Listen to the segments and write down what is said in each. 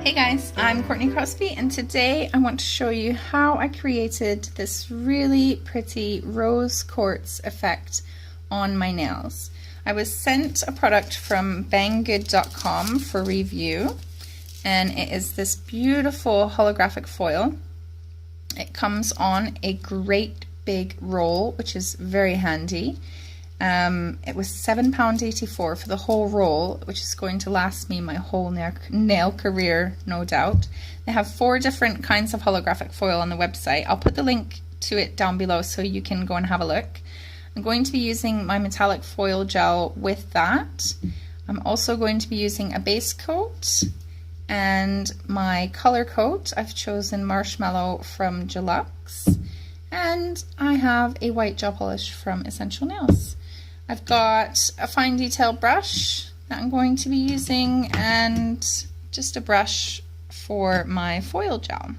Hey guys, I'm Courtney and today I want to show you how I created this really pretty rose quartz effect on my nails. I was sent a product from banggood.com for review, and it is this beautiful holographic foil. It comes on a great big roll, which is very handy. It was £7.84 for the whole roll, which is going to last me my whole nail career, no doubt. They have 4 different kinds of holographic foil on the website. I'll put the link to it down below so you can go and have a look. I'm going to be using my metallic foil gel with that. I'm also going to be using a base coat and my color coat. I've chosen Marshmallow from Gellux, and I have a white gel polish from Essential Nails. I've got a fine detail brush that I'm going to be using and just a brush for my foil gel.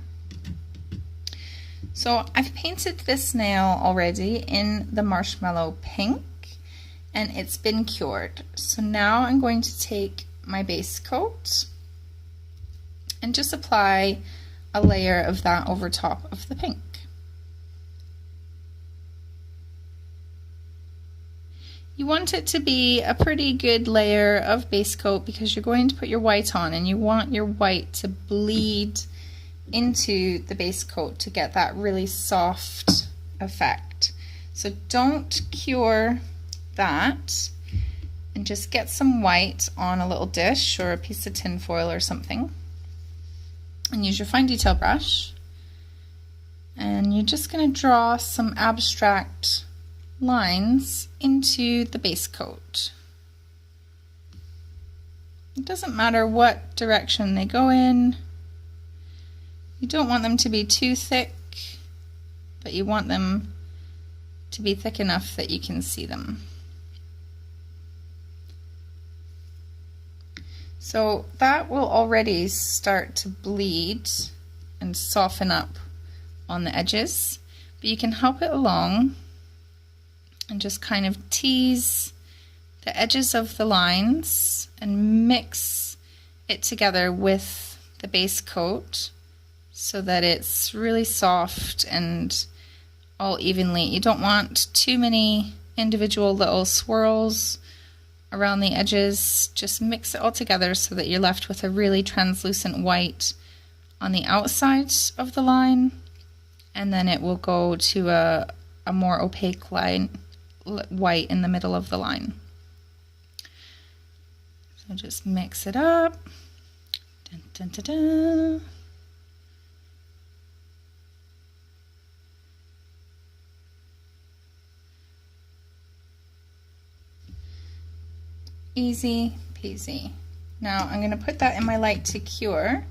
So I've painted this nail already in the marshmallow pink and it's been cured. So now I'm going to take my base coat and just apply a layer of that over top of the pink. You want it to be a pretty good layer of base coat because you're going to put your white on and you want your white to bleed into the base coat to get that really soft effect. So don't cure that, and just get some white on a little dish or a piece of tin foil or something and use your fine detail brush, and you're just going to draw some abstract lines into the base coat. It doesn't matter what direction they go in. You don't want them to be too thick, but you want them to be thick enough that you can see them. So that will already start to bleed and soften up on the edges, but you can help it along and just kind of tease the edges of the lines and mix it together with the base coat so that it's really soft and all evenly. You don't want too many individual little swirls around the edges. Just mix it all together so that you're left with a really translucent white on the outside of the line, and then it will go to a more opaque line, white in the middle of the line. So just mix it up. Dun, dun, dun, dun. Easy peasy. Now I'm going to put that in my light to cure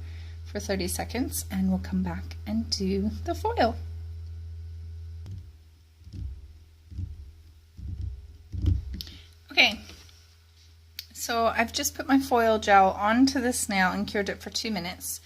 for 30 seconds and we'll come back and do the foil. Okay, so I've just put my foil gel onto this nail and cured it for 2 minutes.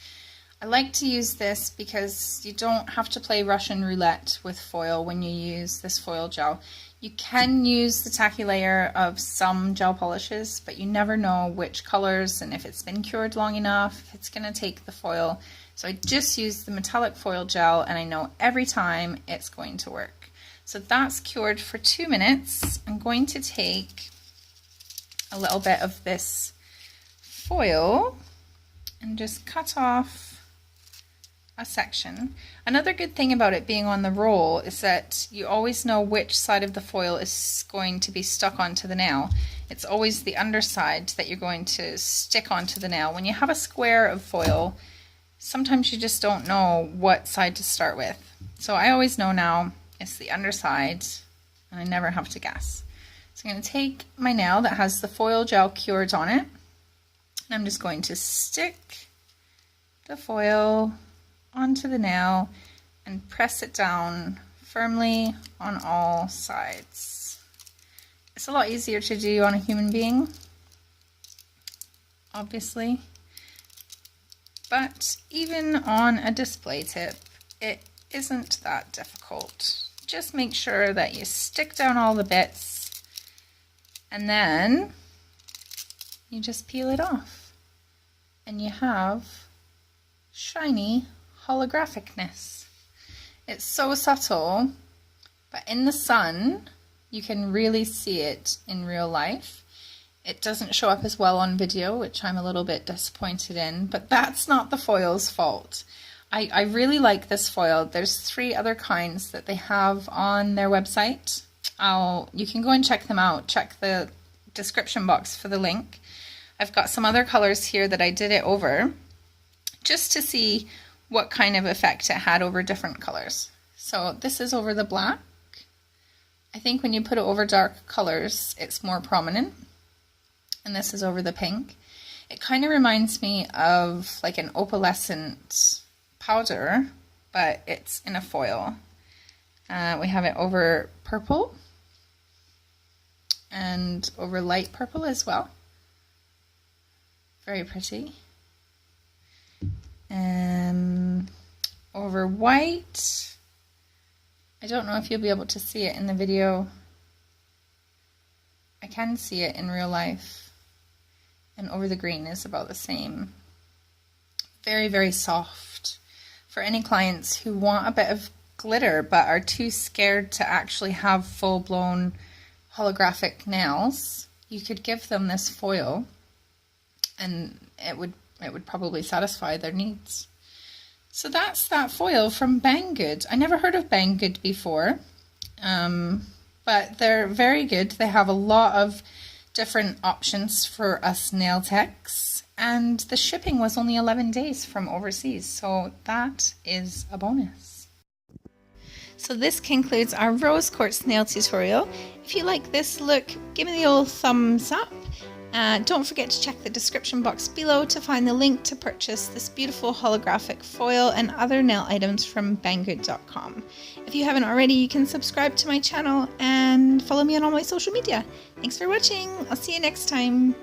I like to use this because you don't have to play Russian roulette with foil when you use this foil gel. You can use the tacky layer of some gel polishes, but you never know which colors and if it's been cured long enough, if it's going to take the foil. So I just use the metallic foil gel and I know every time it's going to work. So that's cured for 2 minutes. I'm going to take a little bit of this foil and just cut off a section. Another good thing about it being on the roll is that you always know which side of the foil is going to be stuck onto the nail. It's always the underside that you're going to stick onto the nail. When you have a square of foil, sometimes you just don't know what side to start with. So I always know now it's the underside and I never have to guess. So I'm going to take my nail that has the foil gel cured on it, and I'm just going to stick the foil onto the nail and press it down firmly on all sides. It's a lot easier to do on a human being, obviously, but even on a display tip, it isn't that difficult. Just make sure that you stick down all the bits and then you just peel it off and you have shiny holographicness. It's so subtle, but in the sun you can really see it in real life. It doesn't show up as well on video, which I'm a little bit disappointed in, but that's not the foil's fault. I really like this foil. There's 3 other kinds that they have on their website. You can go and check them out. Check the description box for the link. I've got some other colors here that I did it over just to see what kind of effect it had over different colors. So this is over the black. I think when you put it over dark colors, it's more prominent. And this is over the pink. It kind of reminds me of like an opalescent powder, but it's in a foil. We have it over purple and over light purple as well. Very pretty. Over white. I don't know if you'll be able to see it in the video. I can see it in real life. And over the green is about the same. Very, very soft. For any clients who want a bit of glitter but are too scared to actually have full-blown holographic nails, you could give them this foil and it would probably satisfy their needs. So that's that foil from Banggood. I never heard of Banggood before, but they're very good. They have a lot of different options for us nail techs, and the shipping was only 11 days from overseas, so that is a bonus. So this concludes our Rose Quartz nail tutorial. If you like this look, give me the old thumbs up. Don't forget to check the description box below to find the link to purchase this beautiful holographic foil and other nail items from banggood.com. If you haven't already, you can subscribe to my channel and follow me on all my social media. Thanks for watching. I'll see you next time.